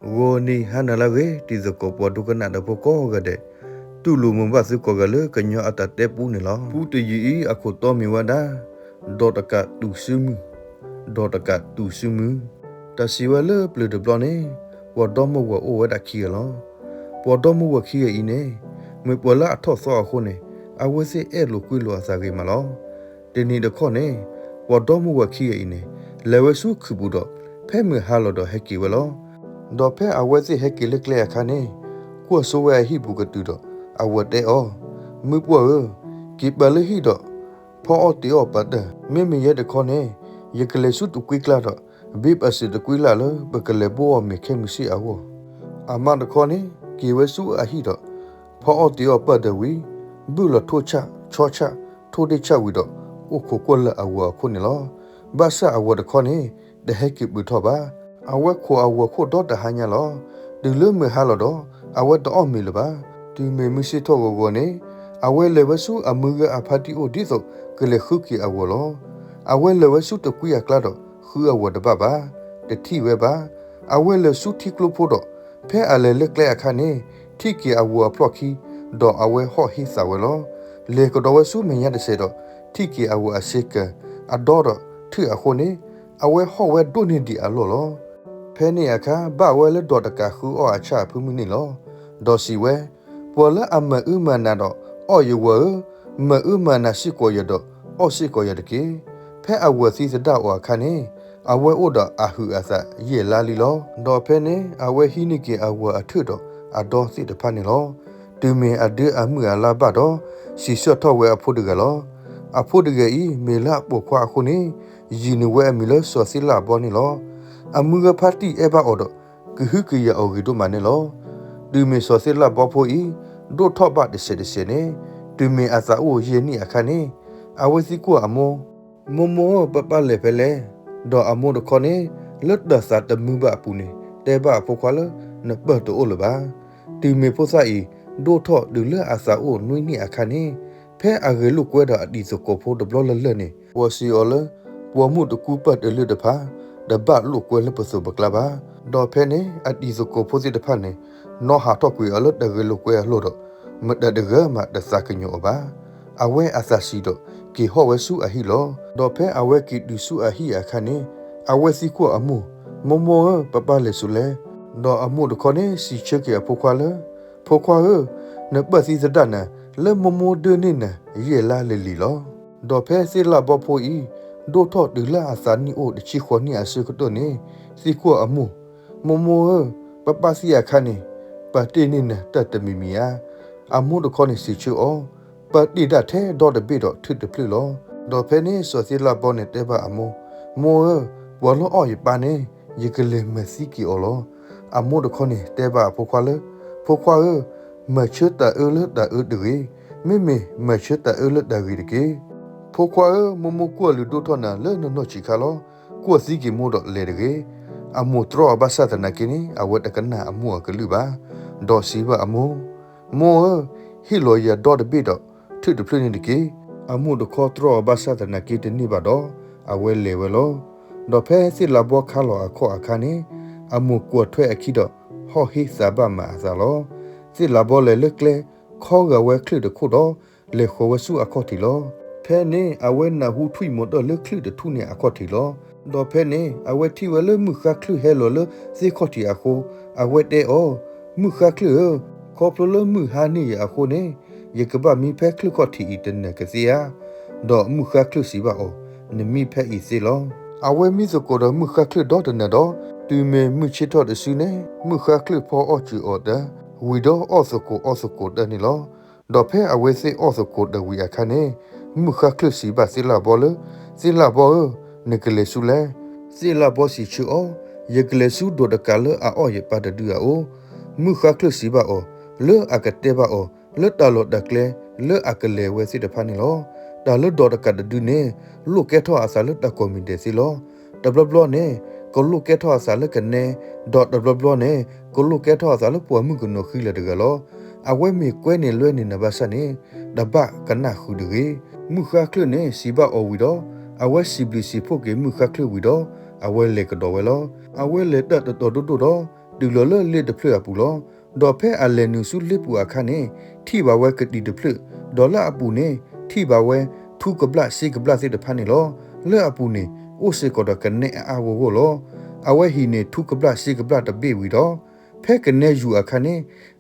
Woni hanalage tizoko podukana da poko gade tulu mumba su kogale kanyo atate puni la puti yi akoto miwada dotaka tu sumu tasiwale ple de blone wadomo wa o da kielo wadomo wa kia ine me pola atho so akhone awese elo kwilo asage malo teni de khone wadomo wa kia ine lewesu khubudo pheme halodo heki welo do phe awese heki lekle akhane ko so wa hi bugatudo awate o me po ki bale hi do pho o ti o pad me me ye de khone ye kle su tu kwikla do bip ase de kwila lo bekle bo me khemsi awo ama de khone ki wesu a hi do pho o ti o pad wi bu lo thocha chocha thode cha wi do o ko ko la awo khone lo basa awo de khone de heki bu tho ba awe ko do da hanya lo de le me ha lo do awe do o me le ba ti me mi si tho go ne awe le wesu amu ga aphati o di so kle khu ki awo lo awe le wesu to ku ya kla do khu awo de ba ba de thi we ba awe le su thi klo pho do phe ale le kle akha ne thi ki awo phlo khi do awe ho hi sa we lo le ko do wesu me ya de se do thi ki awo asika adoro thi a kho ne awe ho we do ni di a lo phe ne akha ba we le do ta ka khu o acha phu mu ni lo do si we po la amma u ma na do o yu we ma u ma na si ko ye do o si ko ye de ke phe awe si sa da o akha ne awe o da a hu asa ye la li lo do phe ne awe hi ni ke awe a thu do a do si de pha ni lo tu me a de a mu a la ba do si so tho we a phu de ga lo a phu de ga i me la po kwa khu ni yi ni we mi lo so si la bo ni lo a mu ga phati e ba o do ku hu ku ya o gi do ma ne lo tu me so si la bo pho i do tho ba de se ne tu me a sa o ye ni a kha ne a we si ko a mo pa le pe le do a mo de kho ne lut da sa ta mu ba pu ne te ba pho kwa le na ba to o le ba tu me pho sa i do tho du le a sa o nui ni a kha ne phe a ge lu kwe da a di so ko pho de blo le ne wo si o le wo mu de ku pa de le de pha de ba lu kwe le pa so ba kla ba do phe ne a di so ko pho si de pha ne no ha to kwe a le de ge lu kwe lo do ma de ge ma de sa ke nyo ba awe asasi do ki ho we su a hi lo do phe awe ki du su a hi a kha ne awe si ko amu mo papa le su le do amu de ko ne si che ke pho kwa ne ba si da na le mo de ni na ye la le li lo do phe si la bo pho i do tho de la asa ni o de chi kho ni a se ko to ne si ko amu mo papa si a kha ne pa ti ni na ta ta mi mi a amu de ko ne si chu o pa ti da the do de bi do thu de plu lo do phe ne so si la bo ne te ba amu mo wo lo o yi pa ne ye ke le me si ki o lo amu de ko ne te ba pho kwa me che ta le da de me che ta le da ri de ke pho kwa mo ko lu do tho na le no chi kha lo ko si ki mo do le de ke amu tro ba sa ta na ki ni a wa ta kan na amu ka lu ba do si ba amu mo hi lo ya do de bi do thu de plu ni de ke amu de ko tro ba sa ta na ki de ni ba do a we le we lo do phe si la bo kha lo a kho a kha ni amu ko thwe a ki do ho hi sa ba ma sa lo si la bo le kle kho ga we khlu de khu do le kho we su a kho ti lo phe ne a we na hu thui mo do le khlu de thu ne a kho ti lo do phe ne a we thi we le mu kha khlu he lo le si kho ti a kho a we te o mu kha khlu kho pro le mu ha ni a kho ne ye ka ba mi phe khlu kho ti i de ne ka si ya do mu kha khlu si ba o ne mi phe i si lo a we mi so ko do mu kha khlu do de ne do tu me mu chi to de su ne mu kha khlu pho o chu o da we do also ko da ni lo do phe a we se also ko da we a kha ne mu kha khlu si ba si la bo ne ke le su le si la bo si chu o ye ke le su do da ka le a o ye pa da du a o mu kha khlu si ba o le a ka te ba o le ta lo da kle le a ka le we si da pha ni lo da le do da ka da du ne lu ke tho a sa le da ko mi de si lo da blo ne ko lu ke tho a sa le ka ne do da blo ne ko lu ke tho a sa le po mu ko no khi le de ga lo a we mi kwe ne lwe ne na ba sa ne da ba ka na khu de ge mu kha khlu ne si ba o wi do a we si bli si pho ke mu kha khlu wi do a we le ka do we lo a we le da do do ဒူလော်လလစ်တဖလအပူလောဒေါ်ဖဲအလဲနုစုလစ်ပူအခါနေထိပါဝဲကတိတဖလဒေါ်လာအပူနေထိပါဝဲထူကပလစီကပလစီတဖာနေလောလဲအပူနေအိုစေကောဒကနေအာဝဝလောအဝဲဟီနေထူကပလစီကပလတဘေဝီတော့ဖဲကနေယူအခါနေ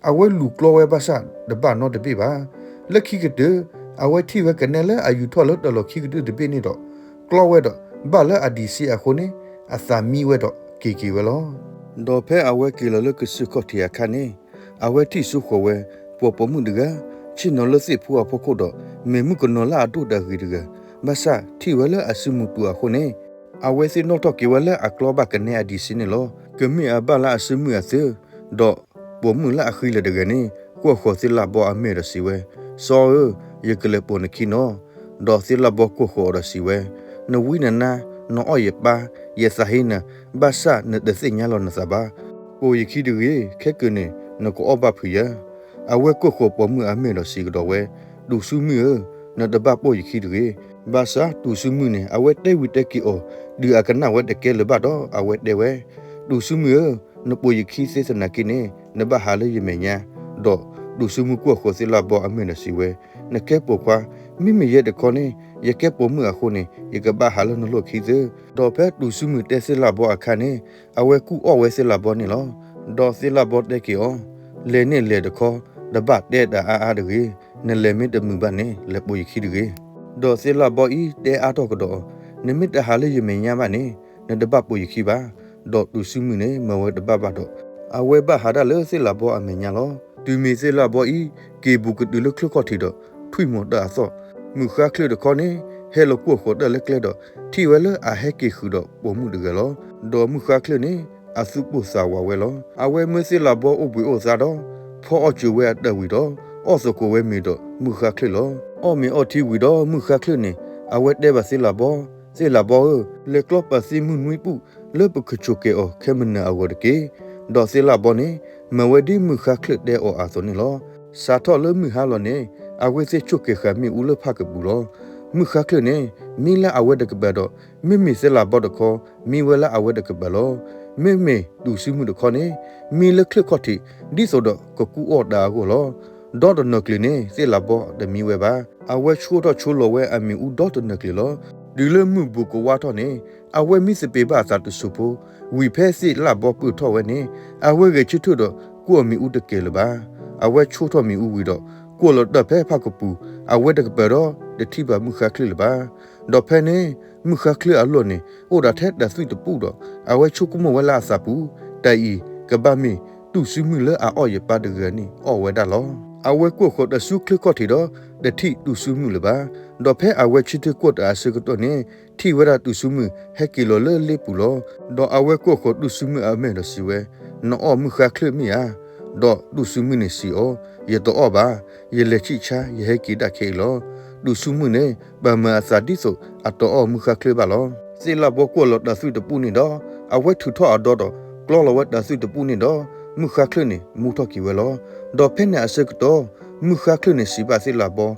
အဝဲလူကလောဝဲပါစာဒဘာနောတဘေပါလက်ခိကတဲ့အဝဲထိဝဲကနေလဲအယူထော်လို့တော်လို့ခိကတဘေနေတော့ကလောဝဲတော့ဘာလဲအဒီစီအခုနေအသမီဝဲတော့ကီဝဲလောဒေါ်ဖဲအဝဲကီလလကစုခတိအခါနေအဝဲတိစုခွဝဲပေါ်ပမှုတကချီနော်လစီဖူအဖို့တော့မေမှုကနော်လာတို့တဂီတကမဆာထိဝဲလအစုမှုတူအခုနေအဝဲစီနော်တော့ကီဝဲလအကလောဘကနေအဒီစီနေလောကမီအဘလာအစုမှုအစေတော့ပေါ်မှုလာခီလတကနေကိုခေါ်စီလာဘောအမေရစီဝဲစောရကလေပေါ်နခီနော်ဒေါ်စီလာဘောကိုခေါ်ရစီဝဲနဝိနနာနော်အယပါယဆဟိနဘာစာနဒစိညာလောနစဘာပိုယခိတူရေခက်ကနေနကိုအဘဖူရအဝဲကိုခေါ်ပေါ်မှုအမေရစီကတော့ဝဲဒူစုမီနဒဘပိုယခိတူရေဘာစာဒူစုမီနေအဝဲတဲဝီတက်ကီအိုဒီအကနာဝဲတကဲလဘတော့အဝဲတဲဝဲဒူစုမီနပိုယခိစေစနာကိနေနဘဟာလေယမေညာတော့ဒူစုမီကိုခေါ်စီလာဘောအမေရစီဝဲနကဲပိုကွာမိမိရဲ့တခေါနေရကဲပေါ်မှုအခုနေရကဘာဟာလနလို့ခီးဒေါ်ဖက်ဒူစုမှုတဲစလာဘောအခါနေအဝဲကူအဝဲစလာဘောနေလောဒေါ်စလာဘောတဲကီအောလဲနေလေတခေါဒဘတ်တဲ့တာအားတကြီးနလေမီတမှုပါနေလက်ပွေခီးတကြီးဒေါ်စလာဘောဤတဲအားတော့ကတော့နမစ်တဟာလေယမညာပါနေနဒဘပွေခီးပါဒေါ်ဒူစုမှုနေမဝဲတဘဘတော့အဝဲဘဟာဒလေစလာဘောအမညာလောဒူမီစလာဘောဤကေဘူးကဒူလခလခေါတီတော့ထွိမောတာဆောမူခါခလဒခေါနေဟဲလကိုခေါ်တယ်လက်လက်တော့ထီဝဲလအဟဲကေခုတော့ပုံမှုတကယ်လောဒေါ်မူခါခလနေအစုပုစာဝဝဲလောအဝဲမစစ်လာဘောအဘွေဩစားတော့ဖောအကျဝဲတက်ဝီတော့ဩစကိုဝဲမီတော့မူခါခလလောအော်မီအော်ထီဝီတော့မူခါခလနေအဝဲတဲပါစစ်လာဘောလေကလပ်ပါစီမူနွိပုလေပခချိုကေအောခဲမနာအဝဒကေဒေါ်စစ်လာဘောနေမဝဲဒီမူခါခလတဲ့အောအာဆိုနေလောစာတော့လမူဟာလောနေအဝဲစစ်ချိုကေခမီဦးလဖကဘူးလောမခခလနေမီလာအဝဲတကဘတော့မိမိစလာဘောတခေါ်မီဝဲလာအဝဲတကဘလောမိမိဒူစီမှုတခေါ်နေမီလခလခတိဒီဆိုတော့ကကူအော်ဒါကိုလောဒေါ်တနကလနေစလာဘောတမီဝဲပါအဝဲချိုတော့ချိုလောဝဲအမီဦးဒေါ်တနကလလောဒီလမှုဘူကဝါတော့နေအဝဲမိစပေပါစာတဆူပိုဝီဖဲစီလာဘောပူထော်ဝဲနေအဝဲကချစ်ထွတော့ကိုအမီဦးတကယ်လပါအဝဲချိုတော့မီဦးဝီတော့ကိုလတော့ဖဲဖကပူအဝဲတကဘတော့တတိပါမခခလပါဒေါ်ဖဲနေမခခလအလောနေအိုဒါထက်ဒဆွီတပူတော့အဝဲချုကမဝလာစာပူတိုင်ကဘာမီတူစုမီလအော်ရပါဒဂနီအော်ဝဲဒါလောအဝဲကိုခေါ်တဆုခလခေါ်တီတော့တတိတူစုမီလပါဒေါ်ဖဲအဝဲချစ်တကွတ်အစကတော့နေထိဝရတူစုမီဟက်ကီလိုလေလေပူလောဒေါ်အဝဲကိုခေါ်တူစုမီအမဲလို့စီဝဲနော်မခခလမီယာဒေါ်တူစုမီနေစီအောရတော့ဘာရလက်ချိချာရဟကီတခေလောဒူစုမှုနေဘာမအစာဒီဆိုအတော်မခခလပါလောစီလာဘောကိုလောဒဆုတပူနေတော့အဝဲထူထောအတော်တော့ကလောလဝတ်ဒဆုတပူနေတော့မခခလနေမူထောကီဝဲလောဒေါ်ဖဲနေအစကတော့မခခလနေစီပါစီလာဘော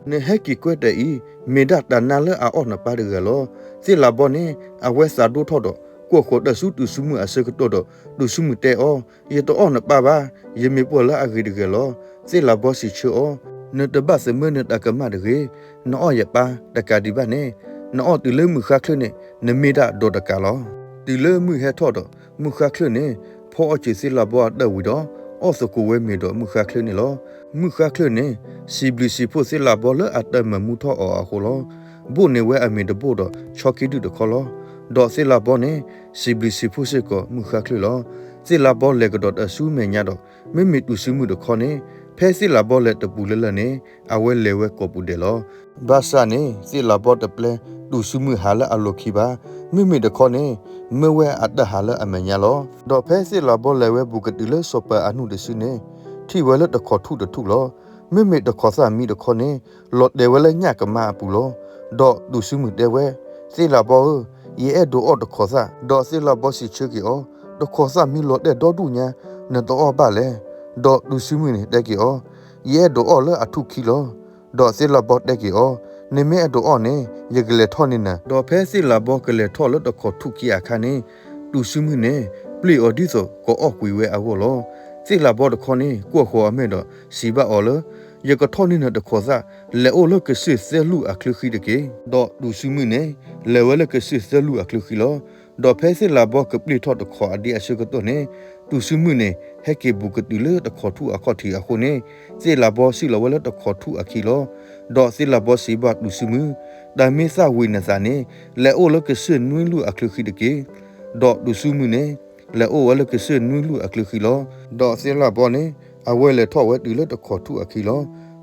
နေဟက်ကီကွက်တဲ့ဤမေဒတာနာလအော်နပါရဂလောစီလာဘောနေအဝဲစာဒိုထောတော့ကိုခေါ်တဆုတူစုမှုအစကတော့ဒူစုမှုတဲ့အောရတော့နပါပါယမေပေါ်လာအဂိဒဂလောစီလာဘောစီချောနတဘစမနတကမဒရေနောယပါတကဒီဘနေနောတူလမှုခခလနေနမေဒဒေါ်တကလောတူလမှုဟဲထောတော့မှုခခလနေဖောအချီစီလာဘောတဝီတော့အော်စကိုဝဲမီတော့မှုခခလနေလောမှုခခလနေစီဘလစီဖို့စီလာဘောလအတမမှုထောအော်အခုလောဘုနေဝဲအမီတဘို့တော့ချော်ကီဒူတခေါ်လောဒေါ်စီလာဘောနေစီဘလစီဖို့စကိုမှုခခလလောစီလာဘောလေကတော့အဆူးမညာတော့မိမိတူစုမှုတခေါ်နေဖဲစီလာဘောလက်တပူလလနေအဝဲလေဝဲကောပူတယ်လောဘာစာနေစီလာဘောတပလဲတူစုမှုဟာလအလိုခီပါမိမိတခေါနေမဝဲအတဟာလအမညာလောဒေါ်ဖဲစီလာဘောလေဝဲဘူကတူလစောပအနုတစုနေထိဝဲလက်တခေါထုတထုလောမိမိတခေါစာမိတခေါနေလော်တယ်ဝဲလဲညကမအပူလောဒေါ်တူစုမှုတဲဝဲစီလာဘောယေအဲ့ဒိုအော်တခေါစာဒေါ်စီလာဘောစီချေကီအောတခေါစာမိလော်တဲ့ဒေါ်ဒူညာနတော့ပါလဲဒေါ်လူစုမှုနေတက်ကြီးအောရဲဒေါ်အော်လအထုခီလောဒေါ်စစ်လဘောတက်ကြီးအောနေမဲဒေါ်အော်နေရကလေထောနေနဒေါ်ဖဲစစ်လဘောကလေထောလတခေါ်ထုခီအခါနေလူစုမှုနေတ ပလီအော်ဒီဆိုကိုအော့ကွေဝဲအကောလောစိလာဘောတခေါနေကိုခေါ်အမဲတော့စီဘအော်လရကထောနေတဲ့ခေါ်စားလေအိုလကစစ်ဆဲလူအခလူခိတကေတော့ဒူစုမနေလေဝဲလကစစ်ဆဲလူအခလူခိလောတော့ဖဲစိလာဘောကပလီထော့တခေါ်အဒီအရှုကတော့နေဒူစုမနေဟက်ကေဘူကတူလေတခေါ်ထူအခေါ်တီအခုနေစိလာဘောစီလဝဲလတခေါ်ထူအခီလောတော့စိလာဘောစီဘဒူစုမဒါမေဆာဝိနဇာနေလေအိုလကစစ်နွင်းလူအခလူခိတကေတော့ဒူစုမနေလေအိုဝဲလကစစ်နွင်းလူအခလူခိလောတော့စိလာဘောနေအဝဲလေထော့ဝဲတူလေတခေါ်ထူအခီလော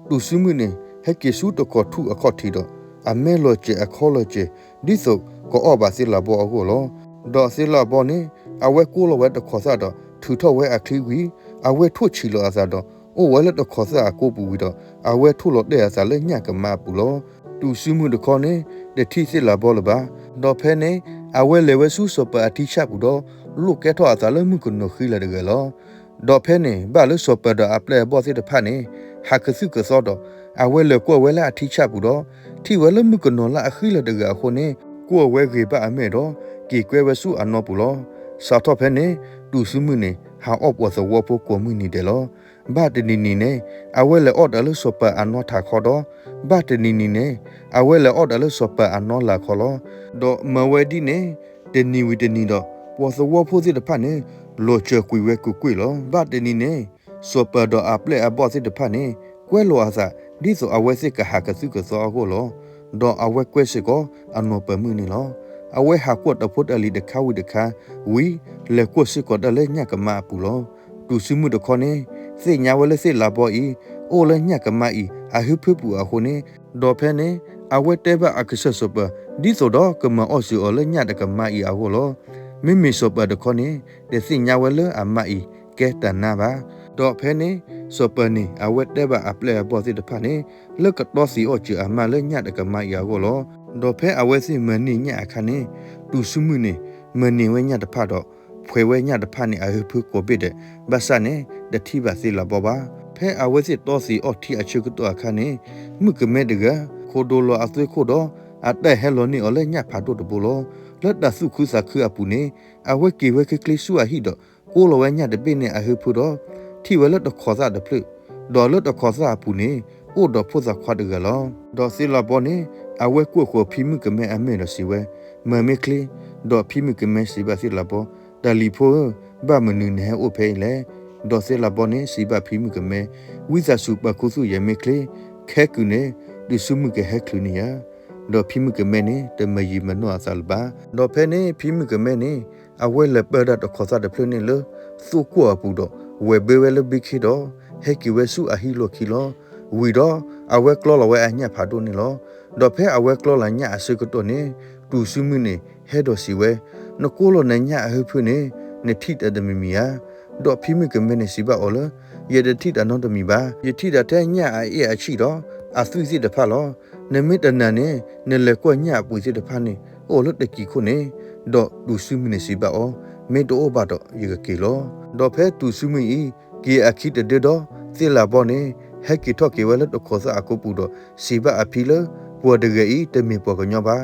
ဒူစုမနေဟက်ကေစုတခေါ်ထူအခေါ်တီတော့အမဲလောချေအခေါ်လောချေဒီဆိုကိုအော်ဘာစိလာဘောအကိုလောတော့စိလာဘောနေအဝဲကိုလောဝဲတခေါ်စားတော့ထူထော့ဝဲအခလီဝီအဝဲထုတ်ချီလောအစားတော့အိုဝဲလက်တခေါ်စားအကိုပူပြီးတော့အဝဲထုတ်လို့တဲ့အစားလဲညကမပူလောတူစုမှုတခေါ်နေတတိစိလာဘောလပါတော့ဖဲနေအဝဲလေဝဲစုစပအတိချဘူးတော့လူကဲထော့အစားလဲမှုကနခိလာတကယ်လောတော့ဖဲနေဘာလို့စပတော့အပလက်ဘောစစ်တဖတ်နေဟာကစုကစောတော့အဝဲလေကိုဝဲလာအထိချဘူးတော့ထိဝဲလမှုကနော်လာခိလာတကယ်ခုနေကိုဝဲခေပါအမဲတော့ကေကွဲဝဲစုအနော်ဘူးလောစာတော့ဖဲနေတူစုမှုနေဟာအော့ပေါ်စဝဖို့ကိုမှုနေတယ်လောဘာတနီနီနေအဝဲလေအော်တယ်လို့စပအနော်ထားခေါ်တော့ဘာတနီနီနေအဝဲလေအော်တယ်လို့စပအနော်လာခေါ်လောတော့မဝဲဒီနေတနီဝီတနီတော့ပေါ်စဝဖို့စစ်တဖတ်နေလိုချကွေဝဲကွေလောဘာတနီနေစပတော့အပလက်အဘောစစ်တဖတ်နေကွဲလောအစားဒီဆိုအဝဲစစ်ကဟာကစုကစောကိုလောတော့အဝဲကွဲစစ်ကိုအနော်ပမှုနေလောအဝဲဟာကွတ်တဖို့တလီတခါဝီတခါဝီလေကွတ်စစ်ကိုတလဲညကမပူလောတူစုမှုတခေါနေစိညာဝဲလက်စစ်လာပေါ်ဤအိုလဲညကမဤအဟိဖပူအခုနေတော့ဖဲနေအဝဲတဲဘအခဆဆပဒီဆိုတော့ကမအော်စီအော်လဲညတကမဤအခုလောမိမိစပတခေါနေတစိညာဝဲလအမဤကဲတနာပါတော့ဖဲနေစပနေအဝဲတဲဘအပလက်ပေါ်စစ်တဖာနေလကတော့စီအော်ချအမလဲညတကမဤအခုလောတော့ဖဲအဝဲစီမနီညအခါနေတူစုမှုနေမနီဝဲညတဖာတော့ဖွေဝဲညတဖာနေအဟိဖကိုပိတဲ့ဘဆာနေတတိပါစီလာဘောပါဖဲအဝဲစီတော့စီအော်တီအချုကတော့အခါနေမှုကမဲတကခိုဒိုလောအသွေးခိုတော့အတဲ့ဟဲလိုနီအော်လဲညဖာတော့တဘူလောလက်တဆုခုစာခအပူနေအဝဲကေဝဲကကလေးဆူအဟိတော့ကိုလိုဝဲညတပိနေအဟိဖတော့ထိဝဲလက်တခေါ်စားတဖလဒေါ်လက်တခေါ်စားပူနေအိုတော့ဖို့စာခွားတကလောဒေါ်စီလာဘောနေအဝဲကိုကိုဖီမှုကမဲအမဲလို့စီဝဲမမဲကလေးဒေါ်ဖီမှုကမဲစီပါစီလာဘောဒလီဖိုဘာမနူနေအိုဖေးလေဒေါ်စီလာဘောနေစီပါဖီမှုကမဲဝိဇာစုပခုစုရမဲကလေးခဲကူနေဒီစုမှုကဟက်ခလူနီယာဒေါ်ဖီမှုကမဲနေတမယီမနောအဆလဘာဒေါ်ဖဲနေဖီမှုကမဲနေအဝဲလက်ပဒတ်ခေါ်စားတဲ့ဖလနေလို့စုကွာပူတော့ဝဲဘေဝဲလဘိခိတော့ဟက်ကီဝဲစုအဟီလိုခီလောဝီတော့အဝဲကလောလဝဲအညက်ဖာတို့နေလောဒေါ်ဖဲအဝဲကလောလညအစကတော့နေတူစုမှုနေဟဲတော်စီဝဲနကိုလိုနညအဟဖွနေနေထိတတမီမီယာဒေါ်ဖီမီကမဲနေစီပါအော်လရတထိတနော်တမီပါယထိတတဲ့ညအေအချိတော့အသုစီတဖတ်လောနမိတနန်နေနလေကွညပူစီတဖတ်နေအိုလတကီခုနေဒေါ်တူစုမှုနေစီပါအော်မေတိုဘာတော့ရကကီလောဒေါ်ဖဲတူစုမှုဤကီအခီတဒေတော့စီလာဘောနေဟက်ကီထော့ကီဝဲလတ်ခေါ်စားအကုပူတော့စီဘအဖီလပေါ်ဒဂေဤတမီပေါ်ကညောပါ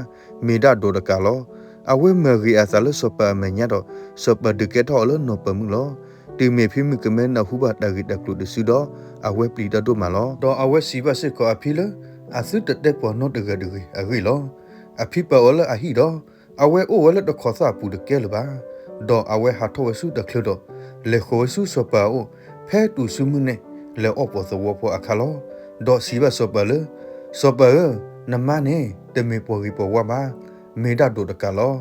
မေဒဒိုဒကလောအဝဲမဂီအဆလစပမညတော့စပဒကေထော်လနောပမှုလောတီမေဖီမကမဲနဟုဘတဂီတကလုဒစုတော့အဝဲပလီတတို့မလောတော့အဝဲစီဘစစ်ကောအဖီလအစုတတက်ပေါ်နော့တဂဒဂီအဂီလောအဖီပေါ်လအဟီတော့အဝဲအိုဝဲလတ်ခေါ်စားပူတကဲလပါတော့အဝဲဟာထောစုတကလုတော့လေခိုစုစပအိုဖဲတူစုမှုနဲ့လေအော့ပေါ်သဝပေါ်အခါလောဒေါ်စီဘစပလစပနမနေတမေပေါ်ရီပေါ်ဝပါမေဒဒိုတကလော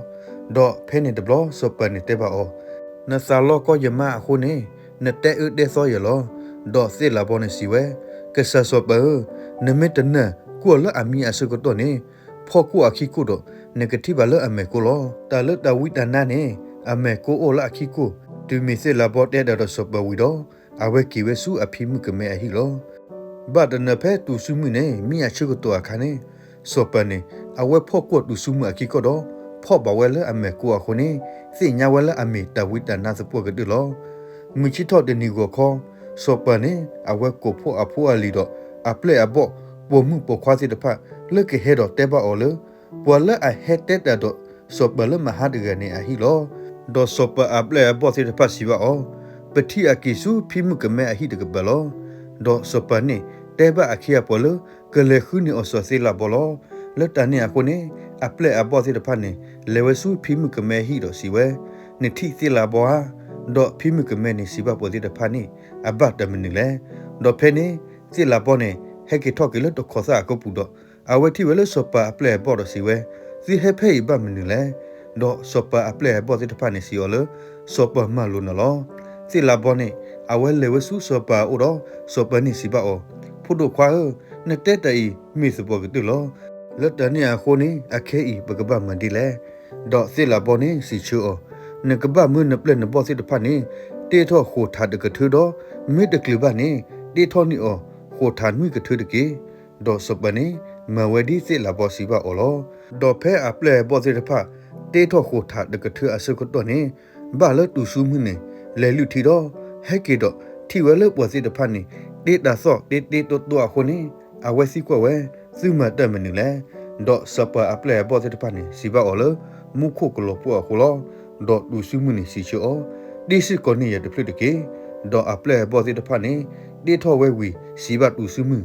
ဒေါ်ဖဲနေတဘလစပနေတဲ့ပါအောနဆာလောကောယမအခုနေနတဲ့ဥတဲ့ဆောရလောဒေါ်စစ်လာပေါ်နေစီဝဲကဆစပနမေတနကိုလအမီအစကတော့နေဖောက်ကူအခီကူတော့နဂတိဘလအမေကိုလောတာလတဝိတနာနေအမေကိုအိုလအခီကူတူမီစစ်လာပေါ်တဲ့တော့စပဝီတော့အဝဲကီဝဲစုအဖီမှုကမဲအဟီလောဘာဒနဖဲတူစုမှုနေမိအချုကတော့အခါနေစောပနေအဝဲဖော့ကွတ်တူစုမှုအခီကတော့ဖော့ဘဝဲလအမေကိုအခုနေစိညာဝဲလအမေတဝိတနာစပုတ်ကတူလောမချီတော့တဲ့နီကိုခေါ်စောပနေအဝဲကိုဖော့အဖိုးအလီတော့အပလက်အဘောပုံမှုပေါ်ခွားစီတဖတ်လက်ကဟဲတော့တဲပါအော်လပွာလအဟက်တက်တော့စောပလမဟာဒကနေအဟီလော ဒေါ်စောပအပလေဘောစီတဖတ်စီပါအောပတိအကိစုဖိမှုကမဲအဟိတကဘလောဒေါ်စောပနေတဲဘအခီယပေါ်လကလေခုနီအစောစီလာဘောလောလက်တနေအခုနေအပလေအဘောစီတဖတ်နေလေဝစုဖိမှုကမဲဟိတော့စီဝဲနေတိစီလာဘောဟာဒေါ်ဖိမှုကမဲနေစီပါပေါ်စီတဖတ်နေအဘတ်တမနေလေဒေါ်ဖဲနေစီလာဘောနေဟဲကေထော့ကေလတော့ခေါ်စာကပူတော့အဝတိဝဲလစောပအပလေဘောတော့စီဝဲစီဟဲဖဲဘမနေလေဒေါ်စောပအပလေဘောစီတဖတ်နေစီော်လစောပမလိုနော်စီလာဘောနေအဝဲလေဝစုစောပအိုတော့စောပနေစီပါအောဖို့တို့ခွာနေတဲ့တိုင်မိစဘောကတူလောလက်တနေအခုနေအခဲဤပကပမန်ဒီလေဒေါ်စီလာဘောနေစီချူအောနကပမွနပလနဘောစီတဖတ်နေတေထော့ခိုထားတကထူတော့မိတကလဘနေတေထော့နီအောခိုထားနွိကထူတကေဒေါ်စပနေမဝဒီစီလာဘောစီပါအောလောဒေါ်ဖဲအပလေဘောစီတဖတ်တေထော့ခိုထားတကထူအစကတော့နေဘာလတူစုမှုနေလေလူထီတော့ဟဲကေတော့ထီဝဲလဘောစီတဖတ်နေတေတာဆော့တေတော့အခုနေအဝဲစီကွဝဲစုမတက်မနေလဲဒေါ်စပအပလေဘောစီတဖတ်နေစီပါအောလမုခုကလောပွားခုလောဒေါ်တူစုမှုနေစီချောဒီစစ်ကိုနေရတဖလတကေဒေါ်အပလေဘောစီတဖတ်နေတေထော့ဝဲဝီစီပါတူစုမှု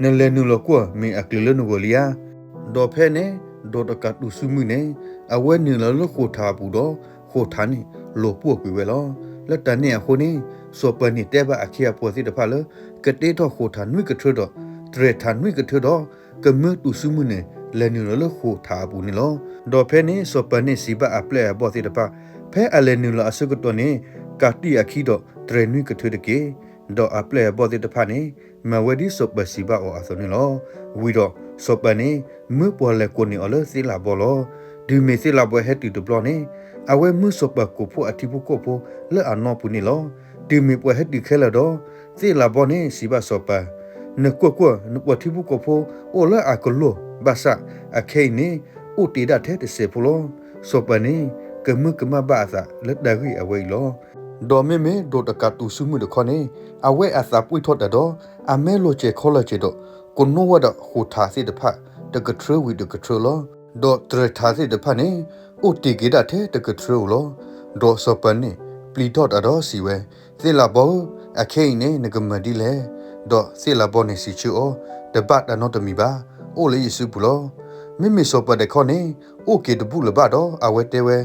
နလဲနုလောကွာမေအကလနကိုလီယာဒေါ်ဖဲနေဒေါ်တကတူစုမှုနေအဝဲနေလလခိုထားဘူးတော့ခိုထားနေလောပွားကွေဝဲလောလက်တနေအခုနေစောပနိတဲဘအခီယပေါ်စီတဖတ်လကတေတော့ခိုထားနွိကထတော့တရထာနွိကထတော့ကမတူစုမှုနေလဲနုလခိုထားဘူးနေလောဒေါ်ဖဲနေစောပနိစီဘအပလေပေါ်စီတဖတ်ဖဲအလဲနုလအစကတော့နေကတိအခီတော့တရနွိကထတကေဒေါ်အပလေဘောတိတဖာနေမဝဒီစပစီဘာအောအစနေလောဝီတော့စပနေမပေါ်လေကိုနေအလစီလာဘောလောဒီမေစီလာဘဟက်တီဒဘလနေအဝဲမစပကိုဖို့အတိဖို့ကိုဖို့လဲအနောပူနေလောဒီမေပွဲဟက်တီခဲလာတော့စီလာဘောနေစီဘာစပနကွနပတိဖို့ကိုဖို့အိုလဲအကလောဘာစာအခဲနေဥတီဒတ်တဲ့စေဖလောစပနေကမဘာသာလက်ဒရီအဝဲလောဒေါ်မေမေဒေါ်တကတူစုမှုတခေါနေအဝဲအစာပွိထော့တတော့အမဲလိုချေခေါ်လချေတော့ကိုနိုဝဒဟူထားစီတဖတ်တကထရဝီတကထရလောဒေါ်တရထားစီတဖတ်နေဥတီဂီဒတဲ့တကထရလောဒေါ်စပနေပလီတော့တတော့စီဝဲစီလာဘောအခိနေငကမဒီလေဒေါ်စီလာဘောနေစီချူအောတပတ်တနောတမီပါအိုလေယေစုဘူးလောမိမိစောပတဲ့ခေါနေโอเคတဘူးလဘတော့အဝဲတဲဝဲ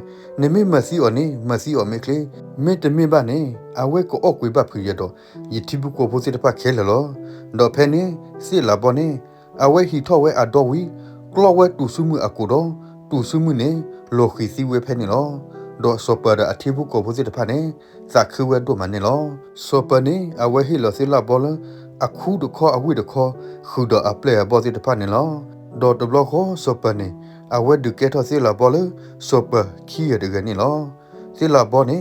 နေမိမစီအော်နေမစီအော်မေကလေမေတမေဘာနေအဝဲကိုအော့ကွေဘဖူရတော့ယတိဘူးကိုဖို့စစ်တဖတ်ခဲလလောဒေါ်ဖဲနေစီလာဘောနေအဝဲဟီထော့ဝဲအတော်ဝီကလော့ဝဲတူစုမှုအကူတော့တူစုမှုနေလိုခီစီဝဲဖဲနေလောဒေါ်စောပဒအတိဘူးကိုဖို့စစ်တဖတ်နေဇာခူဝဲတို့မနေလောစောပနေအဝဲဟီလောစီလာဘောလအခုတခေါ်အဝိတခေါ်ခူတော့အပလေဘောစစ်တဖတ်နေလောဒေါ်တဘလခေါ်စောပနေအဝဲဒုကေထောစီလာဘောလစောပခီရဒဂနီလောစီလာဘောနေ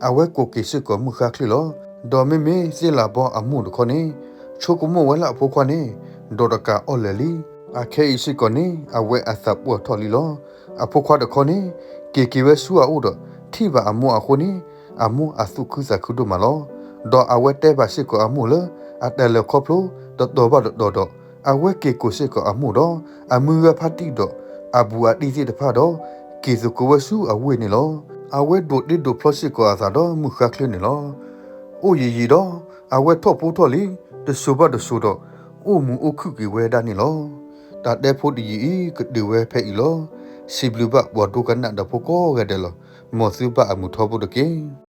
အဝဲကိုကိစကောမခခလီလောဒေါ်မေမေစီလာဘောအမှုတခေါနေချိုကမဝဲလာဖိုခွနေဒေါ်တကအော်လလီအခဲဣစီကောနေအဝဲအသပွားထော်လီလောအဖိုခွတခေါနေကေဝဲဆူအိုဒထိပါအမှုအခုနေအမှုအစုခုစခုဒမလောဒေါ်အဝဲတဲပါစီကောအမှုလအတဲလခေါပလိုဒေါ်ဘာဒေါ်အဝဲကေကိုစီကောအမှုတော့အမှုရဖတ်တီတော့အဘူအတီစီတဖတ်တော့ကေဇကိုဝဆူအဝဲနေလောအဝဲဒိုဒီဒိုဖလရှိကောအသာတော့မူခခလနေလောအိုရီတော့အဝဲထော့ပိုးထော့လီတဆူဘတဆူတော့အိုမူအခုကေဝဲဒါနေလောတတဲ့ဖို့ဒီကဒီဝဲဖဲဤလောစီဘလူဘဝဒုကနတ်တဖို့ကောကတဲ့လောမောစုဘအမှုထော့ဖို့တကေ